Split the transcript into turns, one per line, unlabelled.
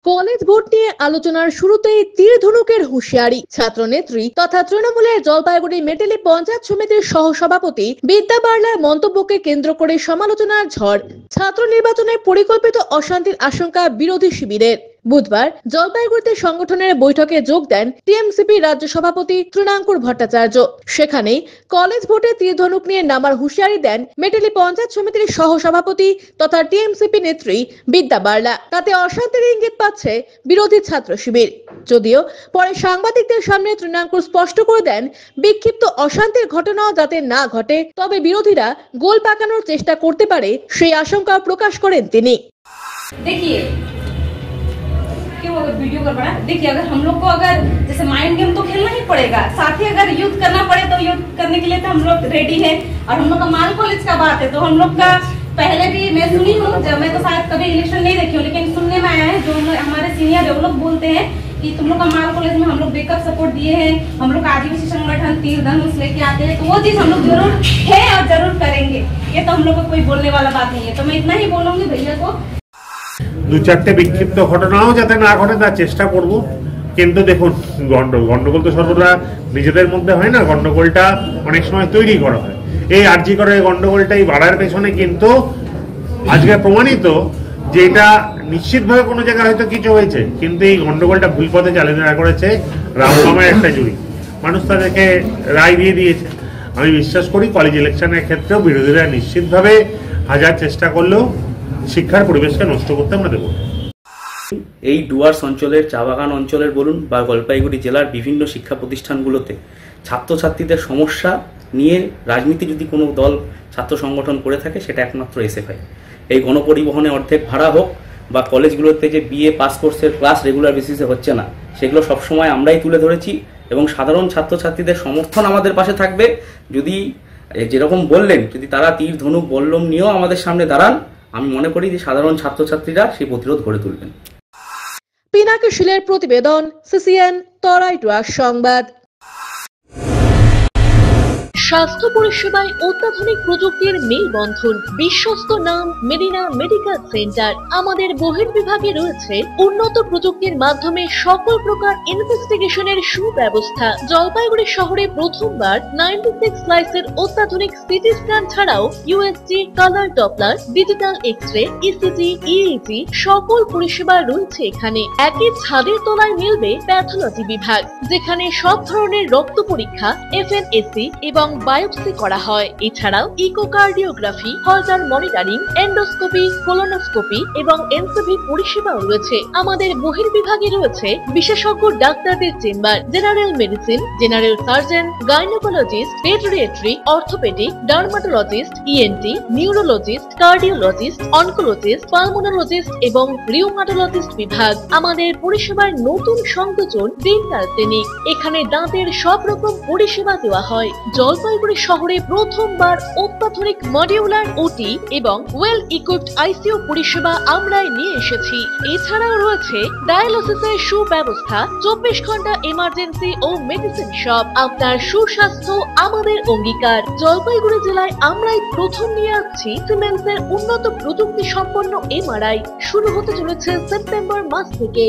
College vote নিয়ে আলোচনার শুরুতেই তীর ধনুকের হুঁশিয়ারি ছাত্রনেত্রী তথা তৃণমূলের জলপাইগুড়ি মেটেলি পঞ্চায়েত সমিতির সহসভাপতি বিদ্যা বার্লার মন্তব্যকে কেন্দ্র করে সমালোচনার ঝড়। ছাত্র নির্বাচনে পরিকল্পিত অশান্তির আশঙ্কা বিরোধী শিবিরের। বুধবার জলপাইগুড়িতে সংগঠনের বৈঠকে যোগ দেন টিএমসিপি রাজ্য সভাপতি তৃণাঙ্কুর ভট্টাচার্য। সেখানেই কলেজ ভোটে তীর ধনুক নিয়ে নামার হুঁশিয়ারি দেন মেটেলি পঞ্চায়েত সমিতির সহসভাপতি তথা টিএমসিপি নেত্রী বিদ্যা বার্লা। তাতে অশান্তির ইঙ্গিত পাচ্ছে বিরোধী ছাত্র শিবির। যদিও পরে সাংবাদিকদের সামনে তৃণাঙ্কুর স্পষ্ট করে দেন, বিক্ষিপ্ত অশান্তির ঘটনাও যাতে না ঘটে, তবে বিরোধীরা গোল পাকানোর চেষ্টা করতে পারে সেই আশঙ্কা প্রকাশ করেন তিনি।
वीडियो कर पड़ा देखिए, अगर हम लोग को अगर जैसे माइंड गेम तो खेलना ही पड़ेगा, साथ ही अगर युद्ध करना पड़े तो युद्ध करने के लिए तो हम लोग रेडी है। और हम लोग का माल कॉलेज का बात है तो हम लोग का पहले भी मैं सुनी हूँ, जब मैं तो शायद कभी इलेक्शन नहीं देखी हूँ, लेकिन सुनने में आया है जो हमारे सीनियर है वो लोग बोलते हैं कि तुम लोग का माल कॉलेज में हम लोग बैकअप सपोर्ट दिए हैं, हम लोग का आदिवासी संगठन तीर धनुष लेके आते हैं, तो वो चीज हम लोग जरूर है और जरूर करेंगे। ये तो हम लोग को कोई बोलने वाला बात नहीं है। तो मैं इतना ही बोलूंगी भैया को,
দু চারটে বিক্ষিপ্ত ঘটনাও যাতে না ঘটে তার চেষ্টা করব। কিন্তু দেখুন, গন্ডগোল তো সর্বদা নিজেদের মধ্যে হয় না, গন্ডগোলটা অনেক সময় তৈরি করা হয়। এই আরজি করে গন্ডগোলটাই বাড়ার পেছনে কিন্তু আজকে প্রমাণিত যে এটা নিশ্চিতভাবে কোনো জায়গায় হয়তো কিছু হয়েছে, কিন্তু এই গন্ডগোলটা ভুল পথে চালনা করেছে রামকামের একটা জুরি। মানুষ তাদেরকে রায় দিয়ে দিয়েছে। আমি বিশ্বাস করি কলেজ ইলেকশনের ক্ষেত্রেও বিরোধীরা নিশ্চিতভাবে হাজার চেষ্টা করলেও শিক্ষার পরিবেশকে নষ্ট করতে আমরা দেব।
এই ডুয়ার্স অঞ্চলের, চা বাগান অঞ্চলের বলুন বা জলপাইগুড়ি জেলার বিভিন্ন শিক্ষা প্রতিষ্ঠানগুলোতে ছাত্রছাত্রীদের সমস্যা নিয়ে রাজনীতি যদি কোনো দল ছাত্র সংগঠন করে থাকে সেটা একমাত্র এসএফআই। এই গণপরিবহনে অর্ধেক ভাড়া হোক বা কলেজগুলোতে যে বিএ পাস কোর্সের ক্লাস রেগুলার বেসিসে হচ্ছে না, সেগুলো সবসময় আমরাই তুলে ধরেছি এবং সাধারণ ছাত্রছাত্রীদের সমর্থন আমাদের পাশে থাকবে। যদি যেরকম বললেন, যদি তারা তীর ধনুক বল্লম নিয়েও আমাদের সামনে দাঁড়ান, আমি মনে করি যে সাধারণ ছাত্রছাত্রীরা সেই প্রতিরোধ গড়ে তুলবেন।
পিনাকি শিলের প্রতিবেদন, সিসিএন, তরাই ডুয়ার্স সংবাদ। স্বাস্থ্য পরিষেবায় অত্যাধুনিক প্রযুক্তির মেলবন্ধন, বিশ্বস্ত নাম মেডিনা মেডিকেল সেন্টার। আমাদের বহির্বিভাগে রয়েছে উন্নত প্রযুক্তির মাধ্যমে সকল প্রকার ইনভেস্টিগেশনের সুব্যবস্থা। জলপাইগুড়ি শহরে প্রথমবার 96 স্লাইসের অত্যাধুনিক সিটি স্ক্যান ছাড়াও USG, colour Doppler, digital X-ray, ECG, EEG সকল পরিষেবা রয়েছে এখানে। একই ছাদের তলায় মিলবে প্যাথোলজি বিভাগ, যেখানে সব ধরনের রক্ত পরীক্ষা, এফএনএসি এবং বায়োপসি করা হয়। এছাড়াও ইকোকার্ডিওগ্রাফি, হলটার মনিটরিং, এন্ডোস্কোপি, কোলোনোস্কোপি এবং এনসিভি পরিষেবাও রয়েছে। আমাদের বহির্বিভাগে রয়েছে বিশেষজ্ঞ ডাক্তারদের chamber, general medicine, general surgeon, gynaecologist, পেডিয়াট্রি, orthopaedic, dermatologist, ENT, neurologist, cardiologist, oncologist, pulmonologist এবং রিউমাটোলজিস্ট বিভাগ। আমাদের পরিষেবার নতুন সংযোজন ডেন্টাল ক্লিনিক। এখানে দাঁতের সব রকম পরিষেবা দেওয়া হয়। জলপাইগুড়ি শহরে প্রথমবার অত্যাধুনিক মডিউলার ওটি এবং ওয়েল ইকুইপড আইসিইউ পরিষেবা আমরাই নিয়ে এসেছি। এছাড়াও রয়েছে ডায়ালিসিসের সুব্যবস্থা, 24 ঘন্টা এমার্জেন্সি ও মেডিসিন শপ। আপনার সুস্বাস্থ্য আমাদের অঙ্গীকার। জলপাইগুড়ি জেলায় আমরাই প্রথম নিয়ে আসছি সিমেন্সের উন্নত প্রযুক্তি সম্পন্ন এমআরআই। শুরু হতে চলেছে সেপ্টেম্বর মাস থেকে।